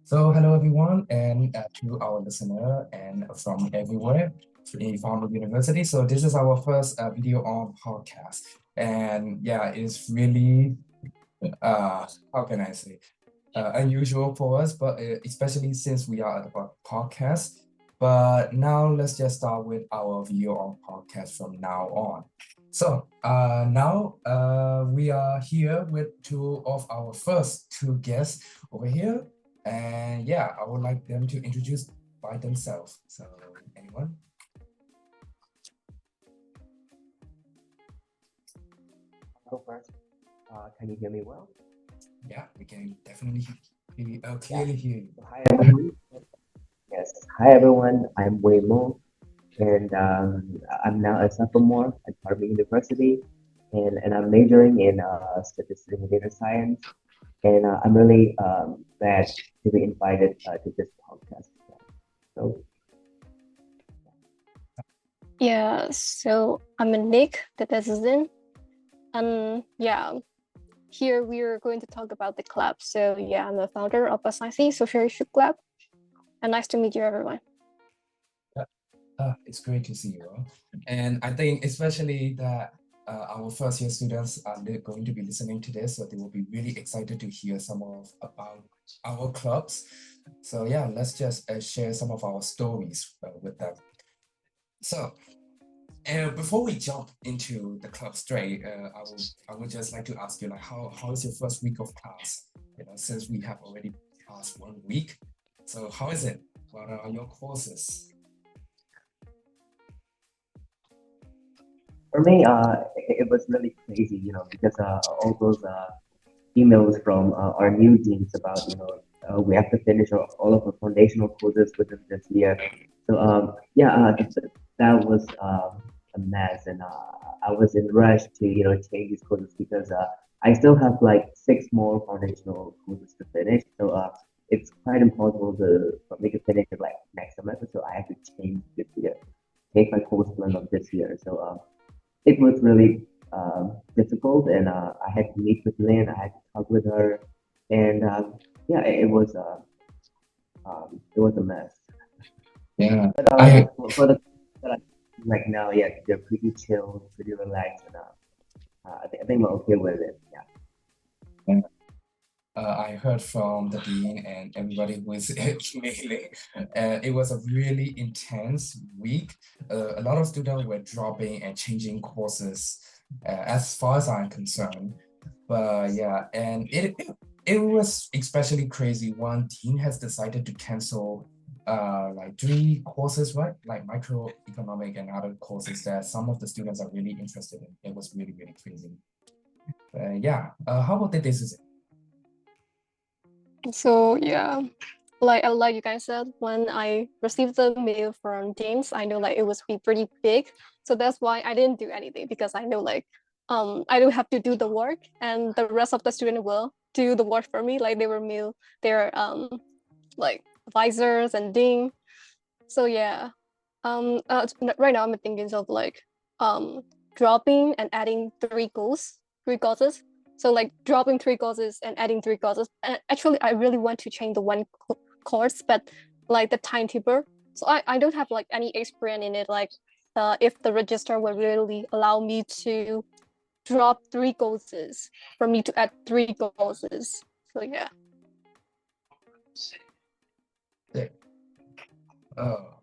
Hello everyone, and to our listener and from everywhere in Parami University. So, this is our first video on podcast, and yeah, it's really how can I say unusual for us, but especially since we are a podcast. But now let's just start with our video on podcast from now on. Now we are here with two of our first two guests over here. And yeah, I would like them to introduce by themselves. So, anyone? Go first. Can you hear me well? Yeah, we can definitely Yeah. clearly hear you. Hi everyone. Yes. Hi everyone. I'm Waymo, and I'm now a sophomore at Parami University, and I'm majoring in statistics and data science. And I'm really glad to be invited to this podcast. So Yeah, so I'm a Nick, the Tezazin. And yeah, here we're going to talk about the club. So yeah, I'm the founder of a Science Social Issue Club. And nice to meet you, everyone. It's great to see you all. And I think especially that our first year students are going to be listening to this, so they will be really excited to hear some of about our clubs. So yeah, let's just share some of our stories with them. So before we jump into the club straight, I would just like to ask you like how is your first week of class? You know, since we have already passed 1 week. So how is it? What are your courses? for me, it was really crazy, because all those emails from our new deans about we have to finish all of the foundational courses within this year. So yeah, that was a mess, and I was in rush to change these courses because I still have like 6 more foundational courses to finish. So it's quite impossible for me to finish it like next semester. So I have to change this year, take my course plan of this year. So it was really difficult, and I had to meet with Lynn. I had to talk with her, and yeah, it was a mess. Yeah, But I for the that I like now, yeah, they're pretty chill, pretty relaxed, and I think we're okay with it. Yeah. I heard from the dean and everybody who is emailing. It was a really intense week. A lot of students were dropping and changing courses, as far as I'm concerned. But yeah, and it was especially crazy. One dean has decided to cancel like 3 courses, right? Like microeconomic and other courses that some of the students are really interested in. It was really, really crazy. Yeah. How about the decision? So yeah, like you guys said, when I received the mail from James, I know like it was be pretty big. So that's why I didn't do anything because I know like I don't have to do the work and the rest of the student will do the work for me. Like they will mail their like advisors and ding. So yeah, right now I'm thinking of like um dropping and adding three courses. So like dropping 3 courses and adding 3 courses. And actually, I really want to change the one course, but like the timetable. So I don't have like any experience in it. Like if the register will really allow me to drop 3 courses for me to add 3 courses. So yeah. Yeah. Uh,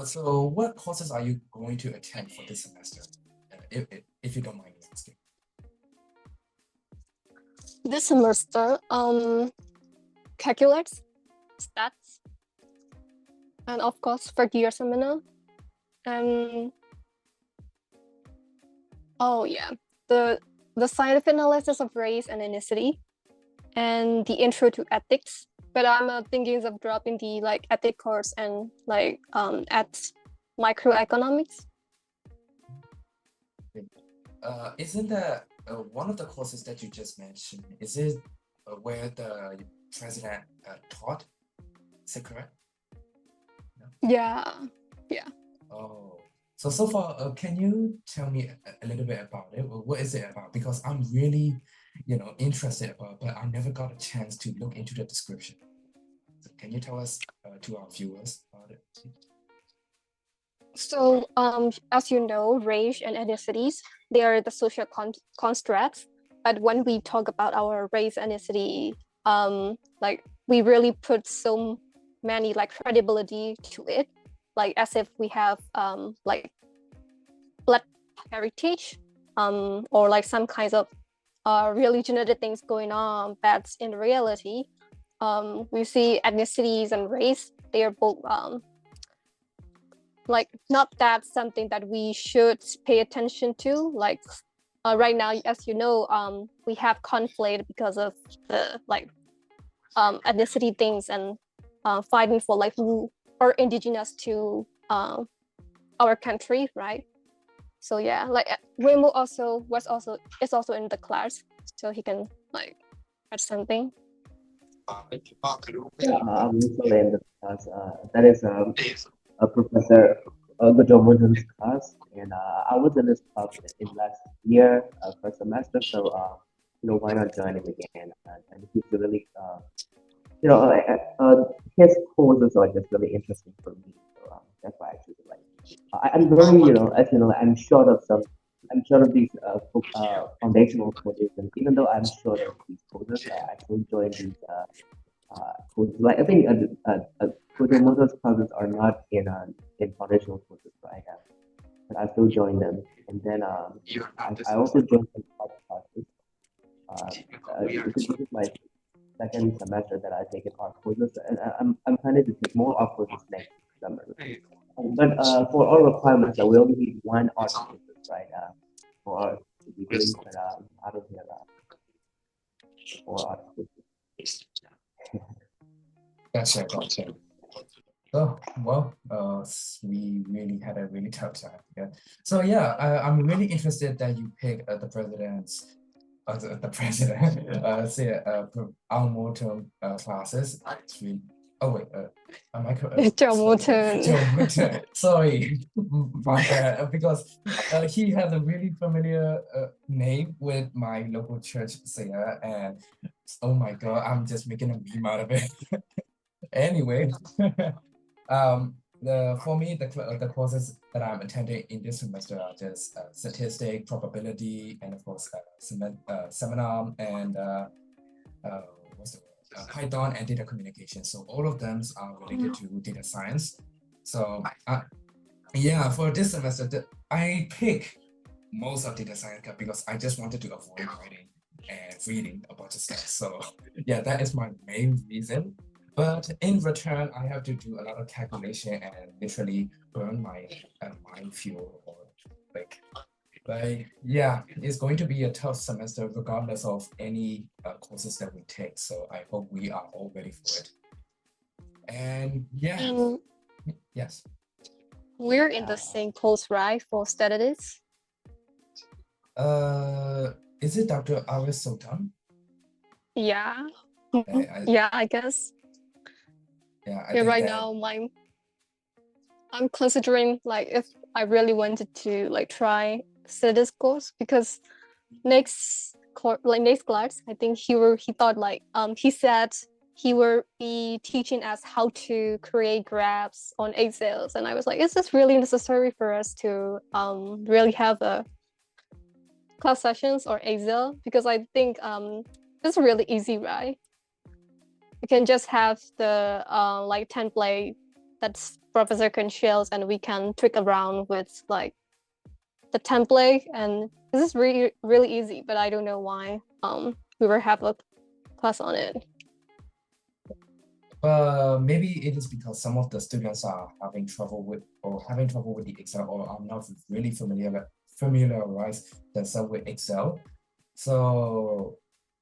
so what courses are you going to attend for this semester? If you don't mind me asking. This semester, calculus, stats, and of course third year seminar. And oh yeah, the scientific analysis of race and ethnicity, and the intro to ethics. But I'm thinking of dropping the like ethic course and like at microeconomics. Isn't that one of the courses that you just mentioned? Is it where the president taught? Is it correct? Yeah, yeah. Oh, so far, can you tell me a little bit about it? What is it about? Because I'm really interested about, but I never got a chance to look into the description. So can you tell us to our viewers about it? So, as you know, race and ethnicities, they are the social constructs. But when we talk about our race and ethnicity, like we really put so many like credibility to it, like as if we have like blood heritage, or like some kinds of really genetic things going on. But in reality, we see ethnicities and race, they are both like not that something that we should pay attention to. Like right now, as you know, we have conflict because of the like ethnicity things and fighting for like who are indigenous to our country, right? So yeah, like Wimo is also in the class, so he can like add something. Yeah, I'm also in the class. That is a professor Gujomun's class, and I was in this class in last year, first semester. So why not join him again? And he's really, his courses are just really interesting for me. So that's why I choose it. Like, I'm very, as you know, I'm short of these foundational courses, and even though I'm short of these courses, I still join these courses. Like I think Kojomoto's classes are not in foundational courses, right? But I still join them, and then I also joined some art classes. This is my second semester that I take in art courses, and I'm planning to take more art courses next summer. But for all requirements, we only need one art courses, right? For our degree, but I don't have four art courses. Gotcha. Oh, well, we really had a really tough time. Yeah. So yeah, I'm really interested that you pick the president's, the president, say, alma mater classes. It's really, oh wait, am I correct? Joe Moulton. Sorry, my bad. Because he has a really familiar name with my local church singer, and oh my God, I'm just making a meme out of it. Anyway, for me, the courses that I'm attending in this semester are just statistic, probability, and of course seminar and what's the word? Python and data communication. So all of them are related to data science. So yeah, for this semester, I pick most of data science because I just wanted to avoid writing and reading a bunch of stuff. So yeah, that is my main reason. But in return, I have to do a lot of calculation and literally burn my mind fuel or like. But yeah, it's going to be a tough semester regardless of any courses that we take. So I hope we are all ready for it. And yeah, yes. We're in the same course, right, for statistics? Is it Dr. Aris Sultan? Yeah. I, Yeah, I guess. yeah, I Yeah, think right that. now I'm considering like if I really wanted to like try statistics course, because next class, I think he thought like he said he will be teaching us how to create graphs on Excel, and I was like, is this really necessary for us to really have a class sessions or Excel? Because I think it's really easy, right? You can just have the like template that professor can share, and we can tweak around with like the template, and this is really easy, but I don't know why we will have a class on it. Maybe it is because some of the students are having trouble with the Excel, or are not really familiarized themselves with Excel. So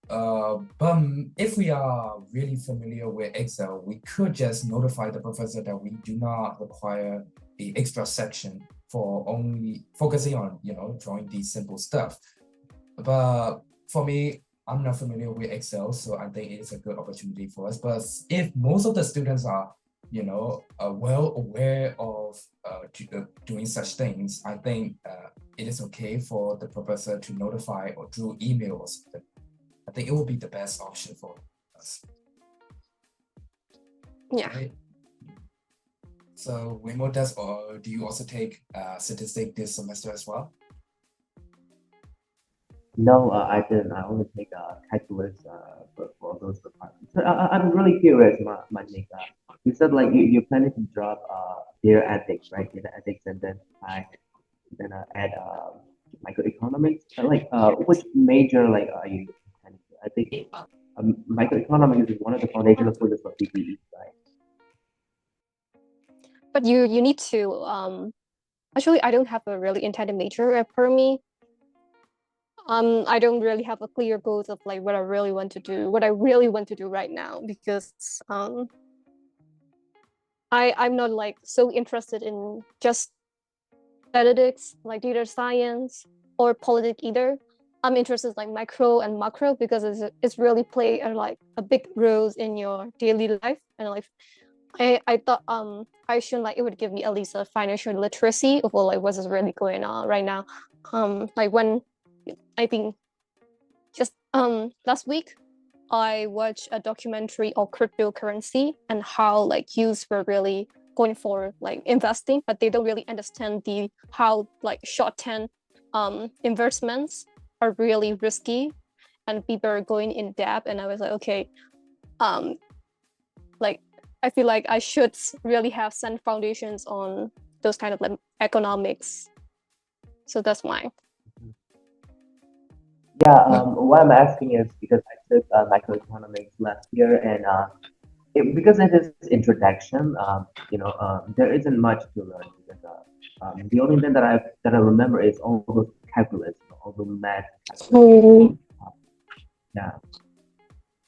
but if we are really familiar with Excel, we could just notify the professor that we do not require the extra section for only focusing on, drawing these simple stuff. But for me, I'm not familiar with Excel, so I think it's a good opportunity for us. But if most of the students are, well aware of doing such things, I think it is okay for the professor to notify or through email or something. I think it will be the best option for us. Yeah. Right? So Wimo, does or do you also take statistics this semester as well? No, I didn't. I only take calculus for those departments. So I'm really curious, Nick. You said like you're planning to drop data ethics, right? Data ethics, and then add microeconomics. Like which major like are you planning to? I think microeconomics is one of the foundational courses for PPE, right? But you need to actually, I don't have a really intended major at Parami. I don't really have a clear goals of like what I really want to do, what I really want to do right now, because I'm not like so interested in just statistics, like data science or politics either. I'm interested like micro and macro because it's really play like a big roles in your daily life. And like I thought I should like it would give me at least a financial literacy of like what's really going on right now. Like when I think just last week I watched a documentary on cryptocurrency and how like youths were really going for like investing, but they don't really understand the how like short-term investments are really risky and people are going in debt. And I was like, okay, like I feel like I should really have some foundations on those kind of like economics. So that's why. Yeah. No. What I'm asking is because I took microeconomics last year, and because it is introduction, there isn't much to learn because the only thing that I remember is all those calculus, all the math calculus. Oh. Yeah,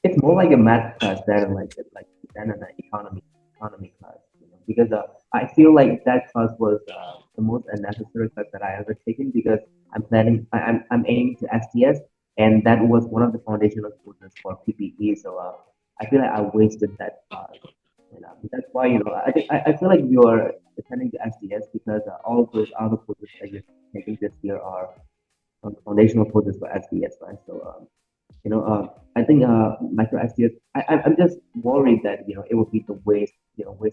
it's more like a math class than an economy class, because I feel like that class was the most unnecessary class that I ever taken because I'm aiming to STS, and that was one of the foundational courses for PPE. So I feel like I wasted that class. And that's why I feel like you're attending to SDS because all of those other courses that you're taking this year are foundational courses for SDS, right? So I think micro SDS. I'm just worried that it would be the waste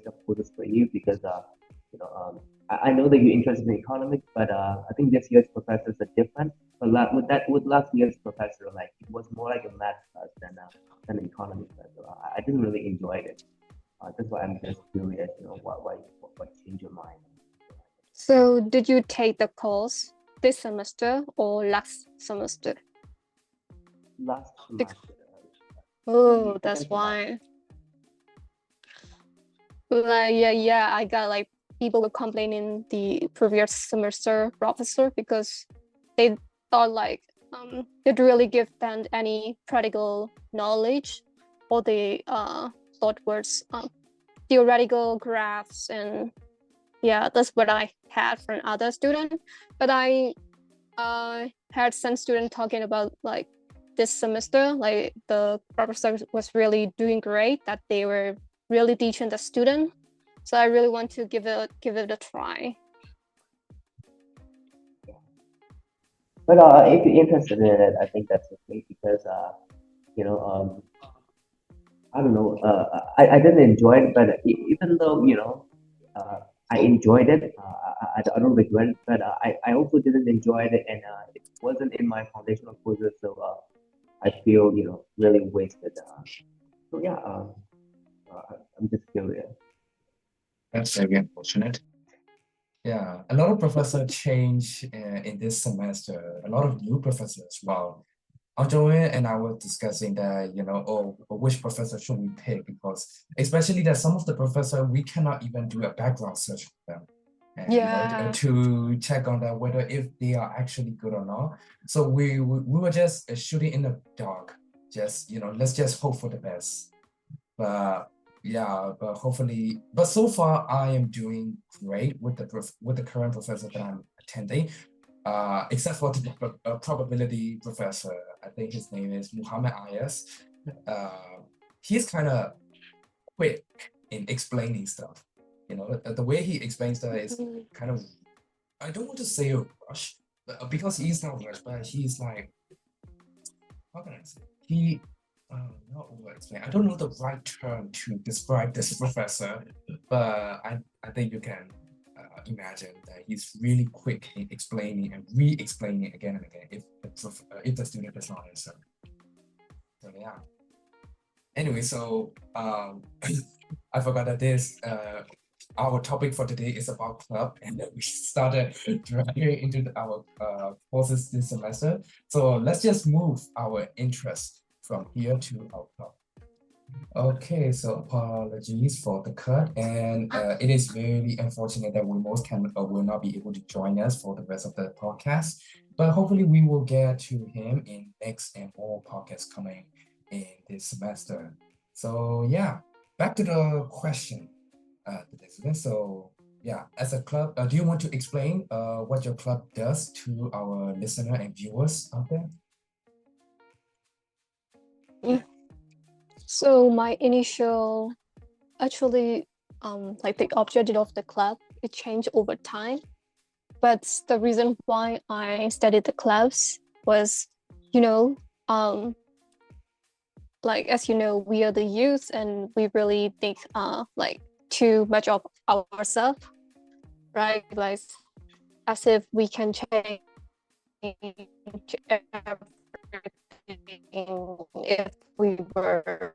of courses for you because I know that you're interested in economics, but I think this year's professors are different. But with last year's professor, like it was more like a math class than an economics class. So I didn't really enjoy it. That's why I'm just curious, what changed your mind? So did you take the course this semester or last semester? Last Bec- semester, Oh, second that's semester. why. Like yeah, I got like people were complaining the previous semester professor because they thought like it really give them any practical knowledge, or they thought was theoretical graphs. And yeah, that's what I had from other student. But I had some student talking about like this semester, like the professor was really doing great, that they were really teaching the student. So I really want to give it a try. But if you're interested in it, I think that's okay because you know, I don't know, I didn't enjoy it, but even though I enjoyed it, I don't regret it, but I also didn't enjoy it, and it wasn't in my foundational courses, so I feel really wasted. So yeah, I'm just curious. That's very unfortunate. Yeah, a lot of professor change in this semester. A lot of new professors as well. Joanne and I were discussing that, oh, which professor should we pick? Because especially that some of the professor we cannot even do a background search for them, and Yeah. to check on that whether if they are actually good or not. So we were just shooting in the dark. Just let's just hope for the best. But yeah, but hopefully, but so far I am doing great with the current professor that I'm attending. Except for the probability professor, I think his name is Muhammad Ayas. He's kind of quick in explaining stuff. The way he explains that is kind of, I don't want to say a rush, because he's not rush, but he's like, how can I say? he not over-explain. I don't know the right term to describe this professor, but I think you can imagine that he's really quick in explaining and re-explaining again and again if the student does not answer. So yeah. Anyway, so I forgot that this our topic for today is about club, and then we started driving into our courses this semester. So let's just move our interest from here to our club. Okay, so apologies for the cut, and it is very unfortunate that we most will not be able to join us for the rest of the podcast, but hopefully we will get to him in next and more podcasts coming in this semester. So yeah, back to the question. So yeah, as a club, do you want to explain what your club does to our listener and viewers out there? So my initial, actually, like the objective of the club, it changed over time. But the reason why I studied the clubs was, like, as you know, we are the youth and we really think like too much of ourselves, right? Like as if we can change everything if we were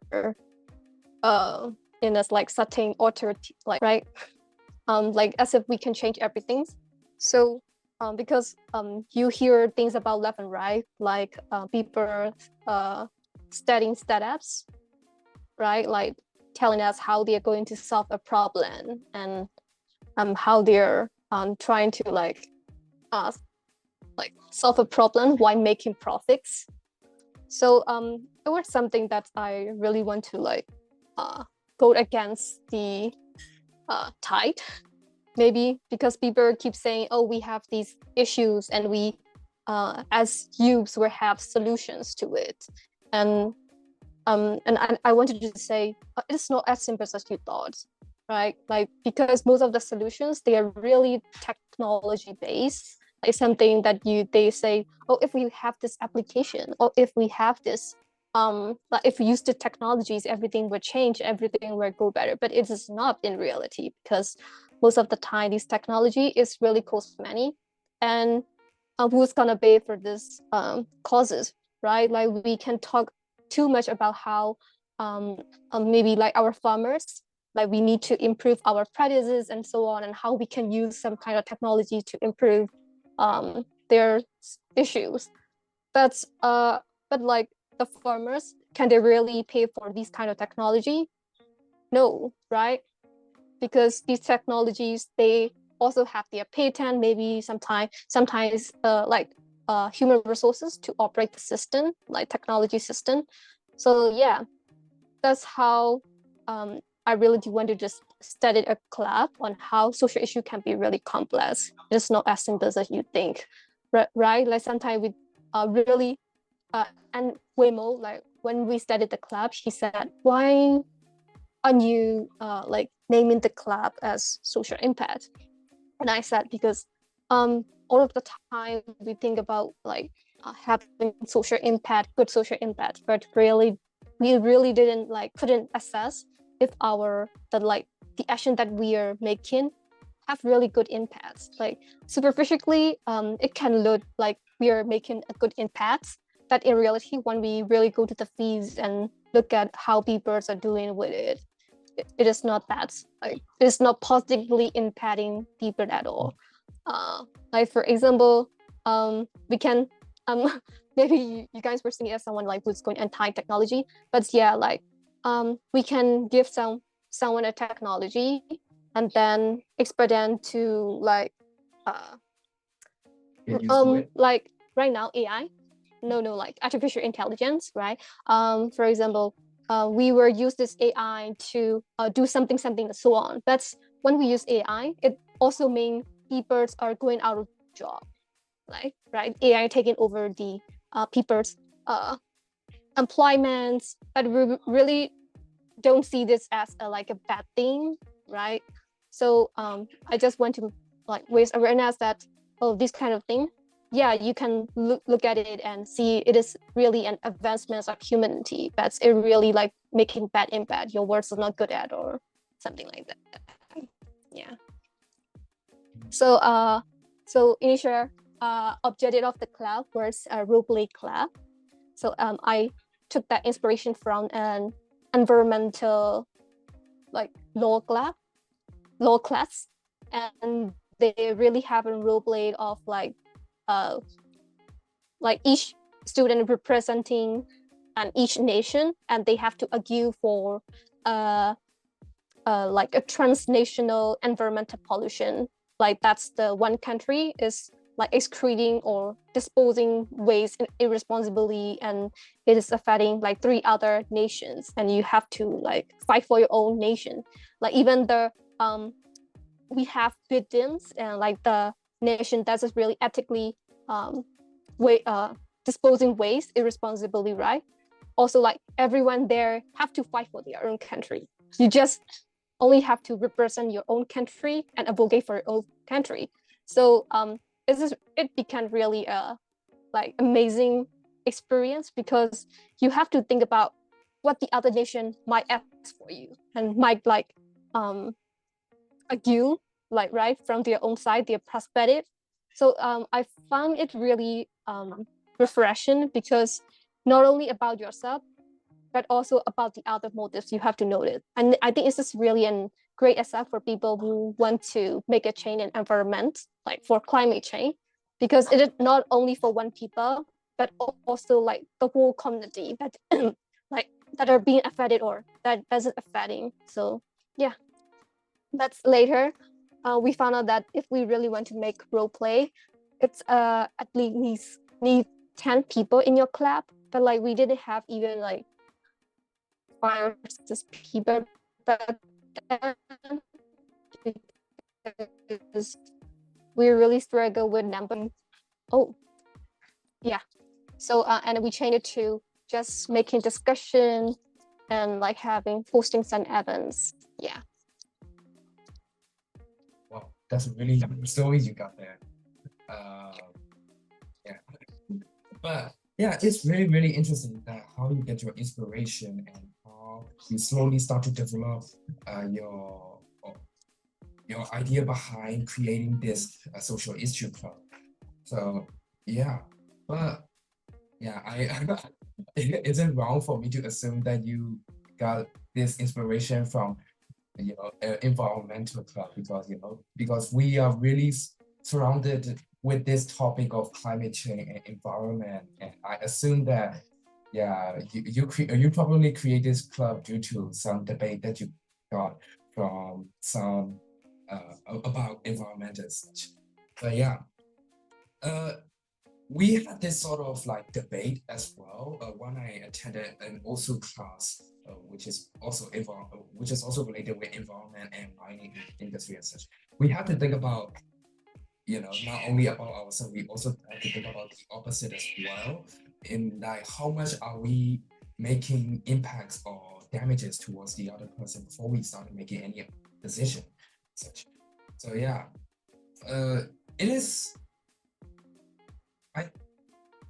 in a like certain authority, like right? Like as if we can change everything. So because you hear things about left and right, like people studying startups, right? Like telling us how they're going to solve a problem and how they're trying to like solve a problem while making profits. So it was something that I really want to like go against the tide, maybe because people keep saying, oh, we have these issues and we as youths will have solutions to it. And I wanted to say it's not as simple as you thought, right? Like because most of the solutions, they are really technology based. Like something that they say, oh, if we have this application, or if we have this like if we use the technologies, everything will change, everything will go better. But it is not in reality, because most of the time this technology is really cost money, and who's gonna pay for this causes, right? Like we can talk too much about how maybe like our farmers, like we need to improve our practices and so on, and how we can use some kind of technology to improve their issues. But like the farmers, can they really pay for this kind of technology? No, right? Because these technologies, they also have their patent, maybe sometimes like human resources to operate the system, like technology system. So yeah, that's how I really do want to just study a club on how social issue can be really complex. It's not as simple as you think, right? Like sometimes we really and Waymo, like when we studied the club, he said, why aren't you like naming the club as social impact? And I said, because all of the time we think about like having social impact, good social impact, but really we really couldn't assess if the action that we are making have really good impacts. Like superficially, it can look like we are making a good impact, but in reality, when we really go to the feeds and look at how people are doing with it, it is not that, like it's not positively impacting people at all. Like for example, we can maybe you guys were thinking of someone like who's going anti-technology, but yeah, like we can give someone a technology and then expect them to like like right now AI, no, like artificial intelligence, right? For example, we will use this AI to do something and so on. But when we use AI, it also means people are going out of job, like right? AI taking over the people's employments, but we really don't see this as like a bad thing, right? So I just want to like raise awareness that this kind of thing yeah, you can look at it and see it is really an advancement of humanity, but it really like making bad impact. Your words are not good at or something like that. Yeah. So initial objective of the club was a role play club. So I took that inspiration from an environmental like law class, and they really have a role play of like each student representing and each nation, and they have to argue for like a transnational environmental pollution. Like that's the one country is like excreting or disposing waste irresponsibly, and it is affecting like 3 other nations, and you have to like fight for your own nation. Like even the we have victims, and like the nation that is really ethically disposing waste irresponsibly, right? Also, like everyone there have to fight for their own country. You just only have to represent your own country and advocate for your own country. So it became really a like amazing experience, because you have to think about what the other nation might ask for you and might like argue like right from their own side, their perspective. So I found it really refreshing, because not only about yourself but also about the other motives you have to notice. And I think this is really a great asset for people who want to make a change in environment, like for climate change, because it is not only for one people, but also like the whole community that like that are being affected or that doesn't affecting. So yeah, that's later. We found out that if we really want to make role play, it's at least need 10 people in your club, but like we didn't have even like 5 or 6 people back then, because we really struggle with number. Oh yeah, so and we changed it to just making discussion and like hosting some events. Yeah. Wow, that's a really lovely story you got there. Yeah, but yeah, it's really, really interesting that how you get your inspiration and how you slowly start to develop your idea behind creating this social issue club. So yeah, but yeah, is it wrong for me to assume that you got this inspiration from environmental club, because because we are really surrounded with this topic of climate change and environment, and I assume that yeah, you probably create this club due to some debate that you got from some about environment and such. But yeah, uh we had this sort of like debate as well when I attended an also class which is also related with environment and mining industry and such. We have to think about not only about ourselves, we also have to think about the opposite as well, in like how much are we making impacts or damages towards the other person before we start making any decision such. So yeah, it is I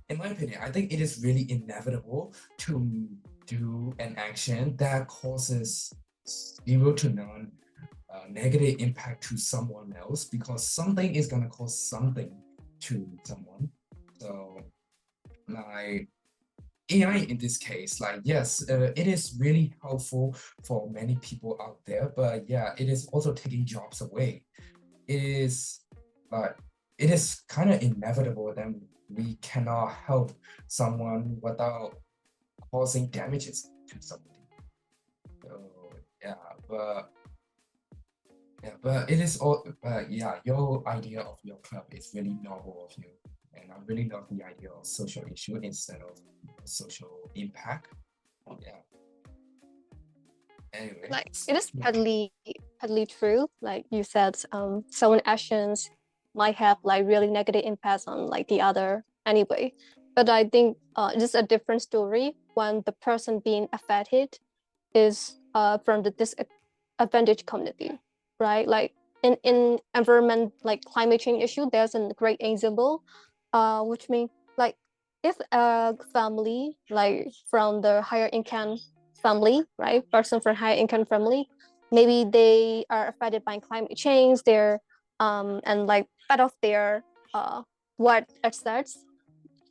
in my opinion, I think it is really inevitable to do an action that causes zero to none negative impact to someone else, because something is going to cause something to someone. So, like AI in this case, like, yes, it is really helpful for many people out there, but yeah, it is also taking jobs away. It is like, it is kind of inevitable that we cannot help someone without causing damages to somebody. So yeah, but it is all. But yeah, your idea of your club is really novel of you, and I really love the idea of social issue instead of social impact. Yeah. Anyway, Like it is partly true. Like you said, someone actions might have like really negative impacts on like the other anyway. But I think it is a different story when the person being affected is from the disadvantaged community, right? Like in environment like climate change issue, there's a great example. which means like if a family like from the higher income family, right, person from higher income family, maybe they are affected by climate change, they're and like part of their what assets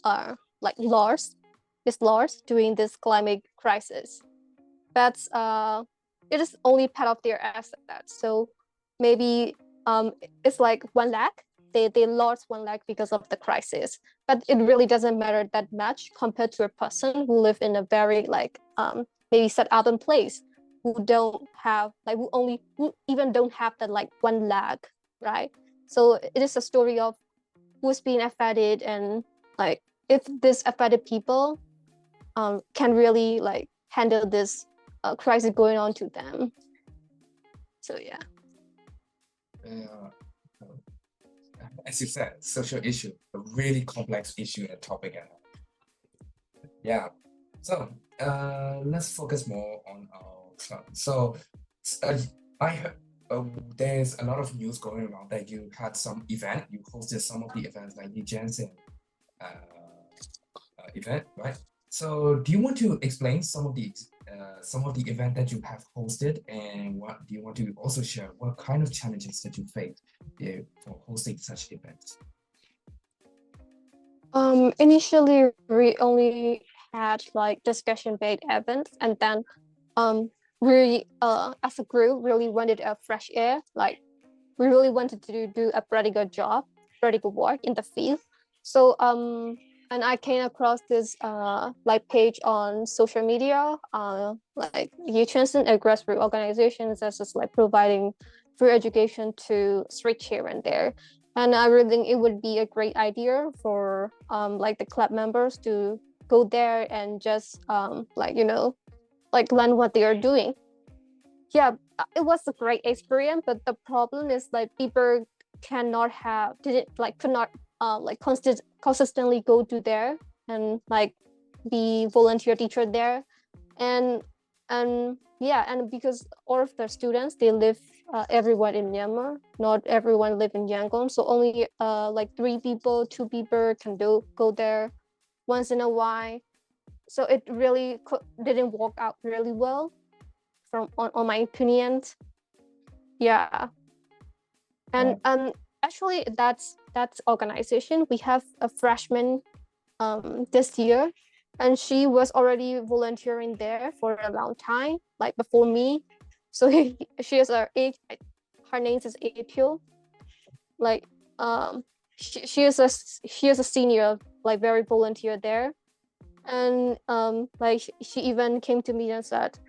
are like lost, is lost during this climate crisis. That's it is only part of their assets. So maybe it's like 1 lakh. They lost 1 lakh because of the crisis, but it really doesn't matter that much compared to a person who live in a very like maybe set urban place, who don't have like who even don't have that like 1 lakh, right? So it is a story of who's being affected, and like if this affected people can really like handle this crisis going on to them. So yeah. Uh, as you said, social issue, a really complex issue and topic. And yeah, so let's focus more on our club. So uh, I heard there's a lot of news going around that you had some event, you hosted some of the events like the Jensen uh, event, right? So do you want to explain some of the event that you have hosted, and what do you want to also share? What kind of challenges that you faced for hosting such events? Initially we only had like discussion-based events, and then we as a group really wanted a fresh air. Like we really wanted to do a practical job, practical work in the field. So and I came across this like page on social media, like Yuchensen, a grassroots organization that's just like providing free education to street children there. And I really think it would be a great idea for like the club members to go there and just like like learn what they are doing. Yeah, it was a great experience, but the problem is like people cannot have didn't like could not like consistently go to there and like be volunteer teacher there. And yeah, and because all of the students they live everyone in Myanmar, not everyone live in Yangon, so only like 3 people, 2 people can go there once in a while. So it really didn't work out really well from on my opinion. Yeah. And actually that's organization, we have a freshman this year, and she was already volunteering there for a long time, like before me. So she is her name is April. Like she is a senior, like very volunteer there. And like she even came to me and said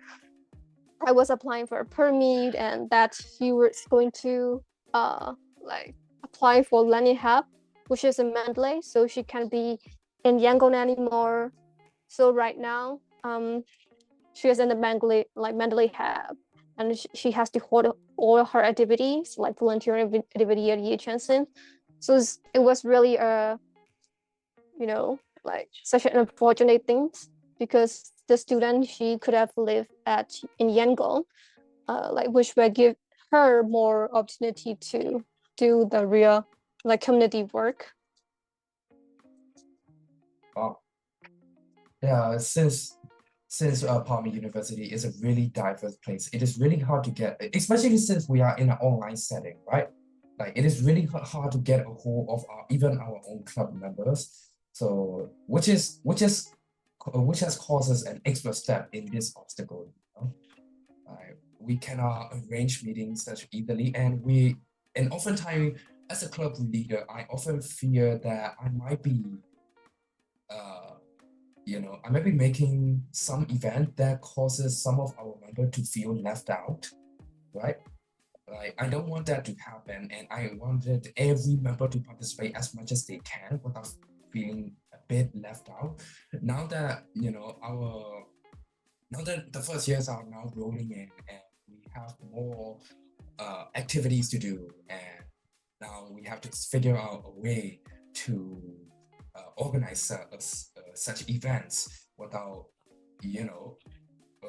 I was applying for a permit, and that she was going to like apply for Learning Hub, which is in Mandalay, so she can't be in Yangon anymore. So right now, she is in the Mandalay Hub, and she has to hold all her activities, like volunteering activity at Yi Chanson. So it was really a like such an unfortunate thing, because the student she could have lived in Yangon, like which will give her more opportunity to do the real like community work. Wow. Yeah, since Parami University is a really diverse place, it is really hard to get, especially since we are in an online setting, right? Like it is really hard to get a hold of even our own club members. So which has caused us an extra step in this obstacle. We cannot arrange meetings such easily, and oftentimes as a club leader, I often fear that uh, I might be making some event that causes some of our members to feel left out, right? Like I don't want that to happen, and I wanted every member to participate as much as they can without feeling a bit left out. Now that now that the first years are now rolling in, and we have more activities to do, and now we have to figure out a way to organize such events you know,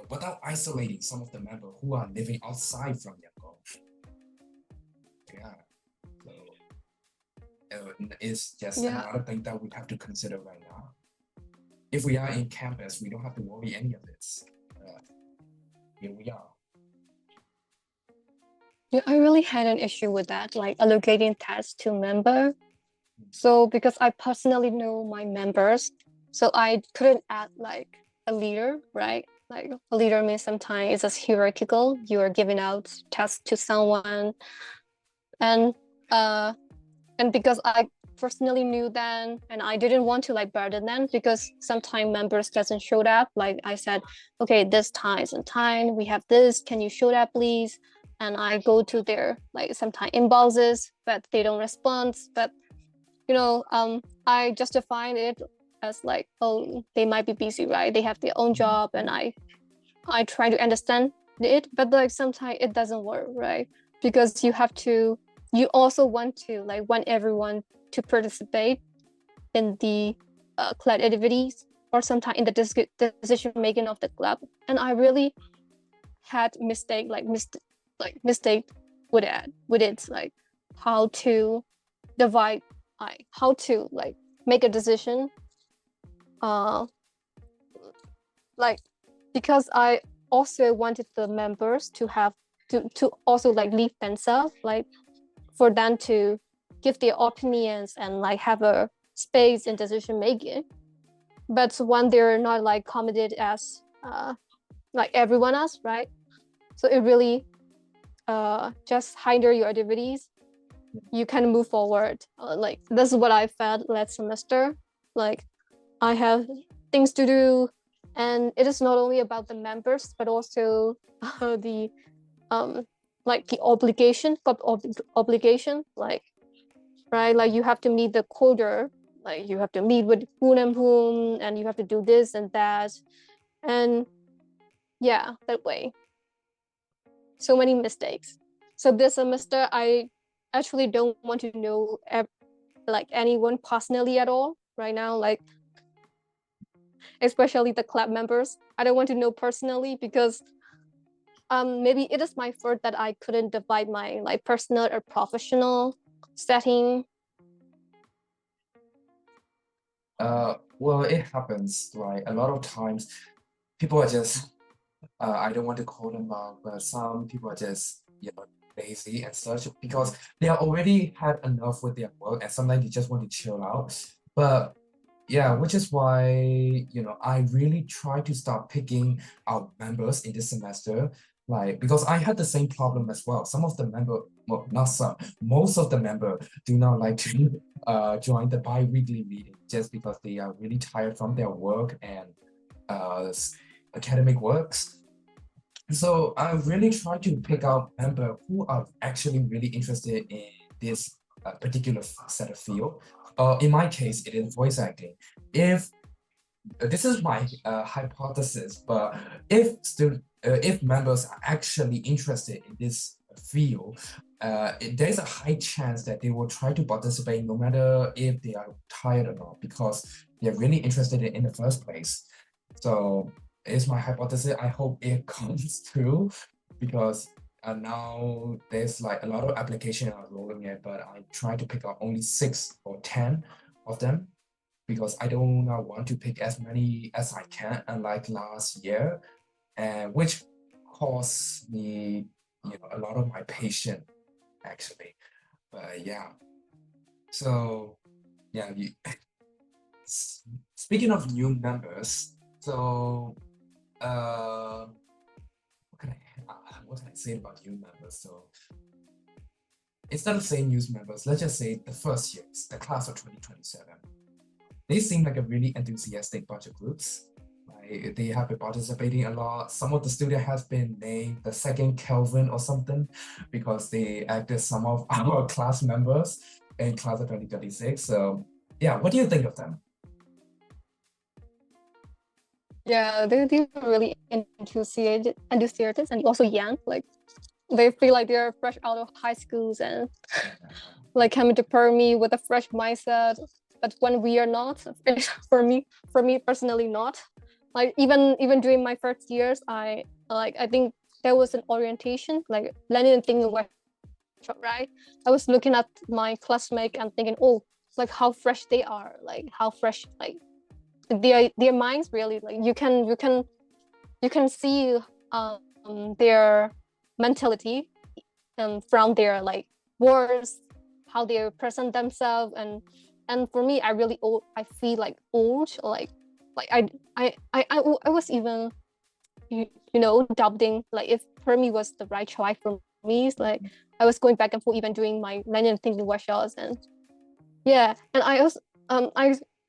without isolating some of the members who are living outside from Yangon. Yeah. So is just Yeah. another thing that we have to consider right now. If we are in campus, we don't have to worry any of this. Here we are. Yeah, I really had an issue with that, like allocating tasks to member. So because I personally know my members, so I couldn't add like a leader, right? Like a leader means sometimes it's just hierarchical. You are giving out tasks to someone, and uh, and because I personally knew them, and I didn't want to like burden them because sometimes members doesn't show up. Like I said, okay, this time is in time. We have this. Can you show up, please? And I go to their like sometimes inboxes, but they don't respond. But I justify it as like, oh, they might be busy, right? They have their own job, and I try to understand it, but like sometimes it doesn't work, right? Because you also want everyone to participate in the club activities or sometimes in the decision making of the club. And I really had mistake with it, like how to divide, how to like make a decision, like because I also wanted the members to have to also like leave themselves, like for them to give their opinions and like have a space in decision making. But when they're not like committed as like everyone else, right? So it really just hinder your activities. You can move forward. Like this is what I felt last semester. Like I have things to do, and it is not only about the members but also the like the obligation, like right, like you have to meet the quota, like you have to meet with whom and whom, and you have to do this and that, and yeah, that way. So many mistakes. So this semester I actually don't want to know like anyone personally at all right now, like especially the club members. I don't want to know personally because maybe it is my fault that I couldn't divide my like personal or professional setting. Well, it happens. Like a lot of times, people are just I don't want to call them out, but some people are just lazy and such because they are already had enough with their work, and sometimes they just want to chill out. But yeah, which is why I really try to start picking out members in this semester, like because I had the same problem as well. Some of the member, well, not some, most of the member do not like to join the bi-weekly meeting just because they are really tired from their work and academic works. So I really try to pick out members who are actually really interested in this particular set of field. In my case, it is voice acting. If this is my hypothesis, but if members are actually interested in this field, there's a high chance that they will try to participate no matter if they are tired or not, because they're really interested in the first place. So it's my hypothesis. I hope it comes true because now there's like a lot of applications are rolling in, but I try to pick up only 6 or 10 of them because I do not want to pick as many as I can, unlike last year, and which cost me a lot of my patience actually. But yeah, so yeah, speaking of new members, so what can I say about new members? So instead of saying new members, let's just say the first years, the class of 2027. They seem like a really enthusiastic bunch of groups. Like, they have been participating a lot. Some of the students have been named the second Kelvin or something because they acted some of our class members in class of 2026. So yeah, what do you think of them? Yeah, they're really enthusiastic and also young. Like they feel like they're fresh out of high schools and like coming to Parami with a fresh mindset. But when we are not, for me personally not. Like even during my first years, I think there was an orientation, like learning and thinking right? I was looking at my classmate and thinking, oh, like how fresh they are, like how fresh, like their minds really, like you can see their mentality from their like words, how they present themselves, and for me, I feel like old, like I was even doubting like if Parami was the right choice for me. It's like I was going back and forth, even doing my manual thinking workshops, and yeah, and I also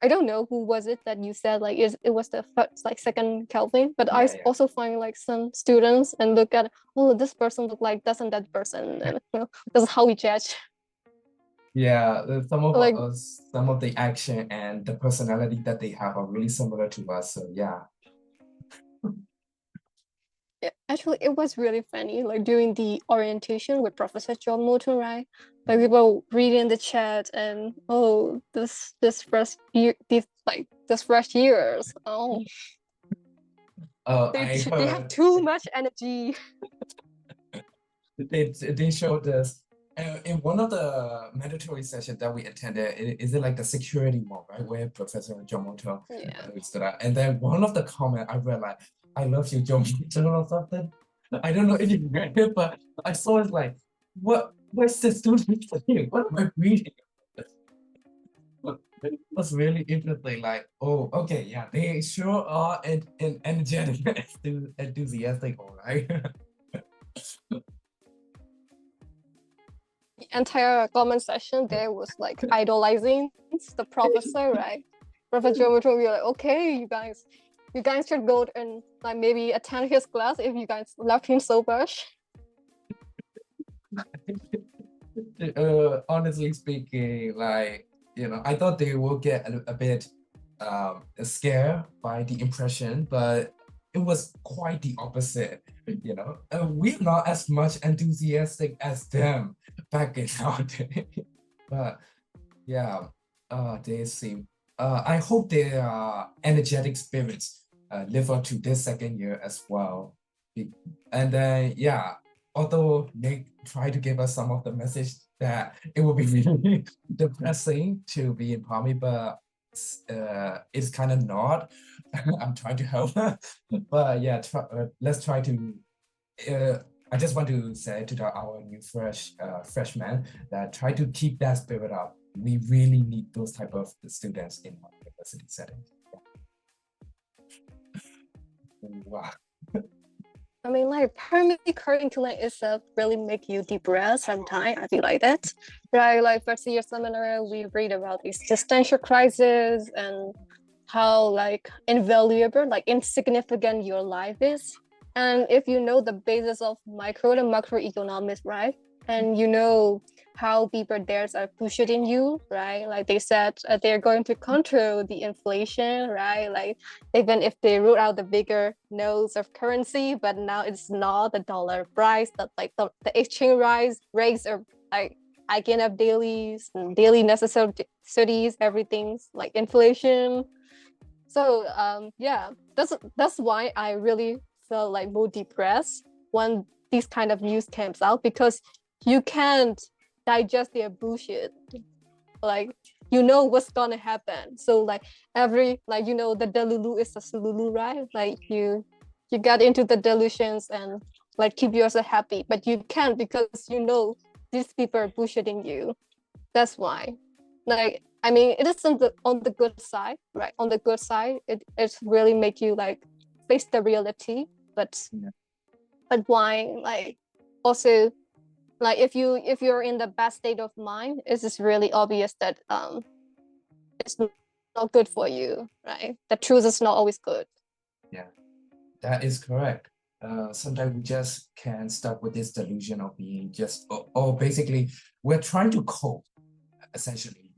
I don't know who was it that you said like it was the first like second Kelvin, but I Yeah. also find like some students and look at, oh, this person look like doesn't that person, and that's how we judge. Yeah, Like some of the action and the personality that they have are really similar to us. So yeah. yeah, actually, it was really funny. Like during the orientation with Professor John Morton, right? Like we were reading the chat, and oh, this first year, this fresh years, oh, I they have heard too much energy. they showed us in one of the mandatory sessions that we attended. Is it like the security one, right, where Professor Jomoto Yeah. stood out? And then one of the comment I read like, "I love you, Jomoto," or something. I don't know if you read it, but I saw it like, what? What's the student saying? What am I reading? It was really interesting. Like, oh, okay, yeah, they sure are and energetic, enthusiastic, all right. The entire comment session there was like idolizing the professor, right? Professor Jomoto, we were like, okay, you guys should go and like maybe attend his class if you guys love him so much. Honestly speaking, like, I thought they will get a bit scared by the impression, but it was quite the opposite. We're not as much enthusiastic as them back in our day. But yeah, they seem. I hope their energetic spirits live up to this second year as well. And then, yeah, although Nick tried to give us some of the message that it will be really depressing to be in Palmy, but it's kind of not. I'm trying to help, but yeah, let's try to. I just want to say to our new freshmen that try to keep that spirit up. We really need those type of students in our university setting. Wow. I mean, like permanent curriculum itself really make you depressed sometimes. I feel like that, right? Like first year seminar, we read about existential crisis and how like invaluable, like insignificant your life is. And if you know the basis of micro and macroeconomics, right? And you know how people there are pushing you, right? Like they said they're going to control the inflation, right? Like even if they rule out the bigger nodes of currency, but now it's not the dollar price, that like the exchange rates are like hiking up daily necessities, everything's like inflation. So yeah, that's why I really felt like more depressed when these kind of news comes out, because you can't digest their bullshit. Like you know what's gonna happen. So like every like the delulu is a sululu, right? Like you get into the delusions and like keep yourself happy, but you can't because these people are bullshitting you. That's why. Like I mean, it isn't on the good side, right? On the good side, it really make you like face the reality, but Yeah. but why like also like if you're in the bad state of mind, it's just really obvious that it's not good for you, right? The truth is not always good. Yeah, that is correct. Sometimes we just can't stuck with this delusion of being just, or basically, we're trying to cope, essentially,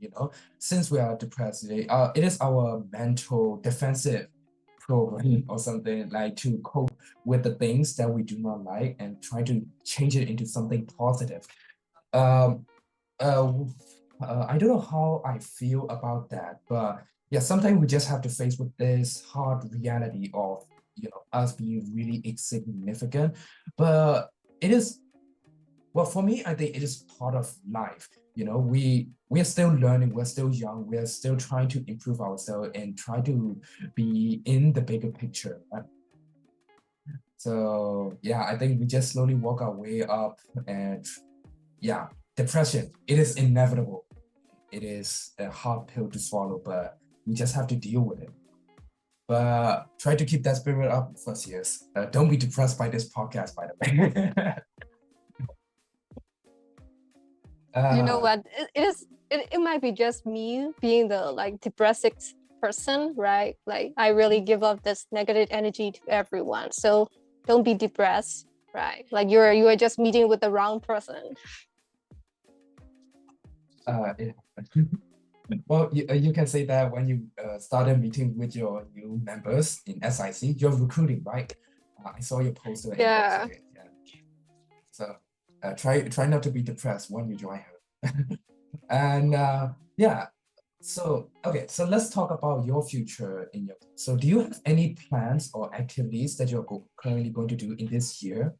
since we are depressed today. It is our mental defensive program or something like to cope with the things that we do not like and try to change it into something positive. Um, uh, I don't know how I feel about that, but yeah, sometimes we just have to face with this hard reality of us being really insignificant. But it is Well, for me, I think it is part of life. You know, we are still learning, we're still young, we're still trying to improve ourselves and try to be in the bigger picture, right? So yeah, I think we just slowly walk our way up, and yeah, depression, it is inevitable. It is a hard pill to swallow, but we just have to deal with it. But try to keep that spirit up first years. Don't be depressed by this podcast, by the way. You know uh, what? It might be just me being the like depressed person, right? Like I really give up this negative energy to everyone. So don't be depressed, right? Like you are just meeting with the wrong person. yeah. Well, you can say that when you started meeting with your new members in SIC, you're recruiting, right? I saw your poster and you Yeah. posted it. Yeah. So try not to be depressed when you join her. And yeah, so okay, so let's talk about your future in your. So do you have any plans or activities that you're currently going to do in this year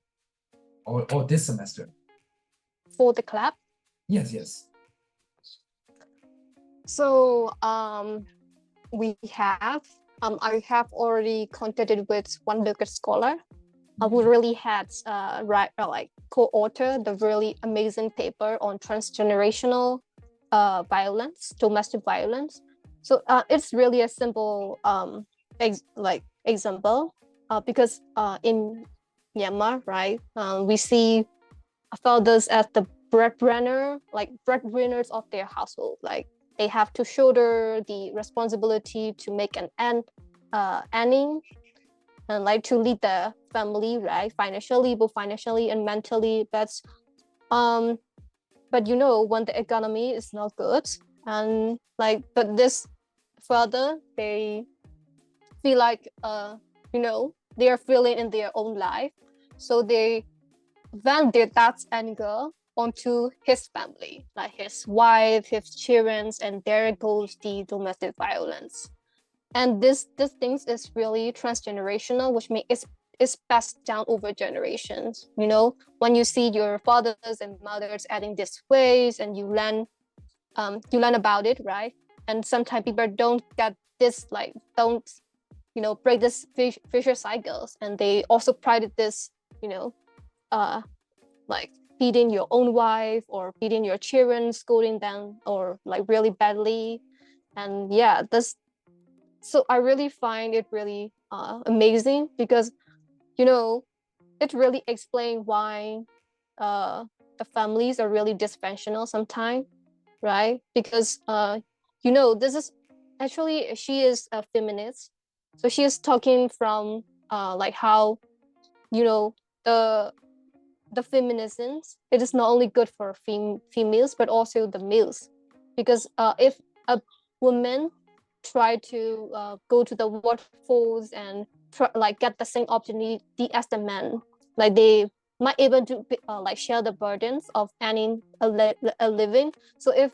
or this semester? For the club. Yes, yes. So we have I have already contacted with one local scholar who really had like co-authored the really amazing paper on transgenerational violence, domestic violence. So it's really a simple example because in Myanmar, right, we see fathers as the breadwinners of their household. Like they have to shoulder the responsibility to make an earning and like to lead the family, right? Financially, both financially and mentally. Um, but you know, when the economy is not good, and like, but this further, they feel like, you know, they are feeling in their own life, so they vent their dad's anger onto his family, like his wife, his children, and there goes the domestic violence. And this things is really transgenerational, which means it's passed down over generations. You know, when you see your fathers and mothers adding these ways, and you learn about it, right? And sometimes people don't get this, like don't, you know, break this vicious cycles, and they also prided this, you know, like beating your own wife or beating your children, scolding them, or like really badly. And yeah, this so I really find it really amazing because, you know, it really explains why uh, the families are really dysfunctional sometimes, right? Because, you know, this is actually, she is a feminist. So she is talking from like how, you know, the feminisms, it is not only good for females, but also the males. Because if a woman try to go to the workforce and like get the same opportunity as the men, like they might able to like share the burdens of earning a living. So if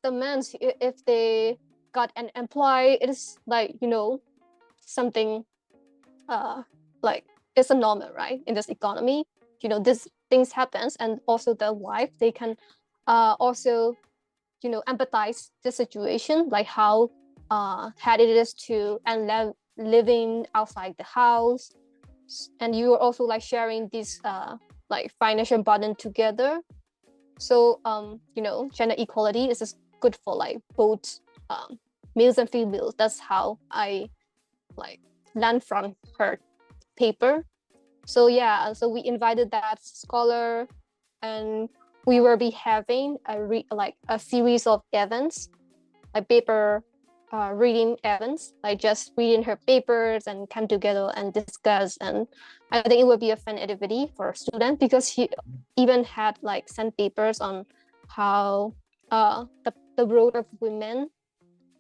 the men, if they got an employee, it is like, you know, something uh like it's a normal, right, in this economy. You know, this things happens, and also the wife, they can also, you know, empathize the situation, like how hard it is to and living outside the house, and you are also like sharing this like financial burden together. So you know, gender equality is just good for like both males and females. That's how I like learned from her paper. So yeah, so we invited that scholar, and we will be having like a series of events, like paper reading events, like just reading her papers and come together and discuss. And I think it would be a fun activity for a student, because he even had like sent papers on how the role of women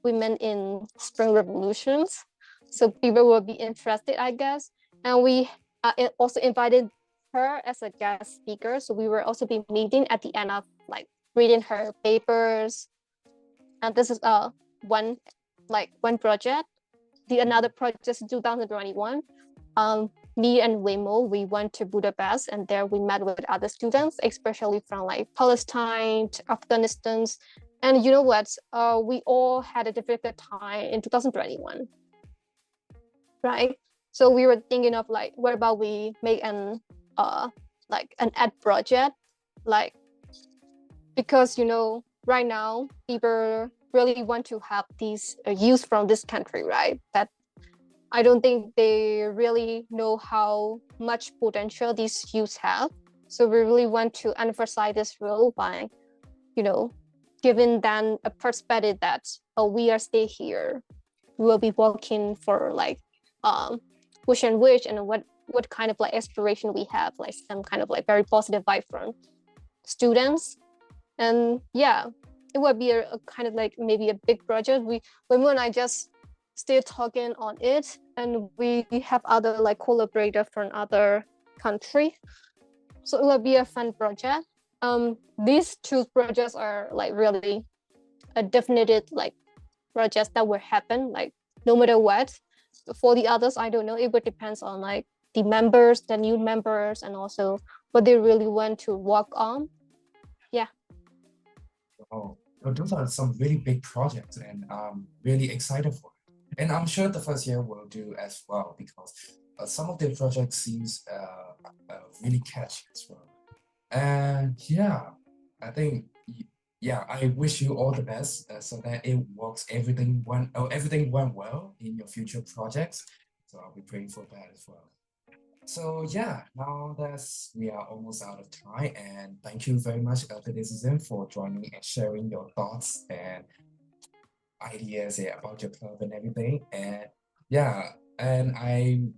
in spring revolutions. So people will be interested, I guess. And we also invited her as a guest speaker. So we will also be meeting at the end of like reading her papers. And this is one project. The another project is 2021. me and Wemo, we went to Budapest, and there we met with other students, especially from like Palestine, to Afghanistan. And you know what? We all had a difficult time in 2021, right? So we were thinking of like, what about we make an like an ad project, like, because right now people really want to have these youth from this country, right? That I don't think they really know how much potential these youths have. So we really want to emphasize this role by, giving them a perspective that, oh, we are stay here. We will be working for like wish and wish, and what kind of like aspiration we have, like some kind of like very positive vibe from students. And yeah, it would be a kind of like maybe a big project. Wemo and I just still talking on it, and we have other like collaborators from other country. So it will be a fun project. These two projects are like really a definitive like projects that will happen like no matter what. For the others, I don't know. It would depends on like the members, the new members, and also what they really want to work on. Yeah. Oh, well, those are some really big projects, and I'm really excited for it. And I'm sure the first year will do as well, because some of the projects seems really catchy as well. And yeah, I think yeah, I wish you all the best so that it works everything went well in your future projects. So I'll be praying for that as well. So yeah, now that we are almost out of time, and thank you very much, Elder Susan, for joining and sharing your thoughts and ideas about your club and everything. And yeah, and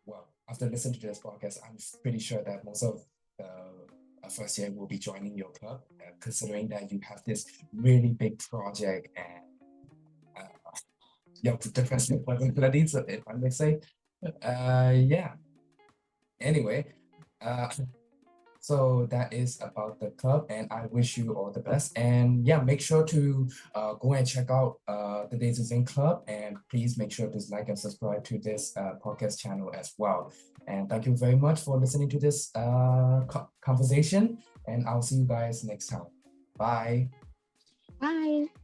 well, after listening to this podcast, I'm pretty sure that most of the first year will be joining your club, considering that you have this really big project and your different responsibilities, if I may say. Yeah. Anyway, so that is about the club, and I wish you all the best. And yeah, make sure to go and check out the Days Zen Club, and please make sure to like and subscribe to this podcast channel as well. And thank you very much for listening to this conversation, and I'll see you guys next time. Bye. Bye.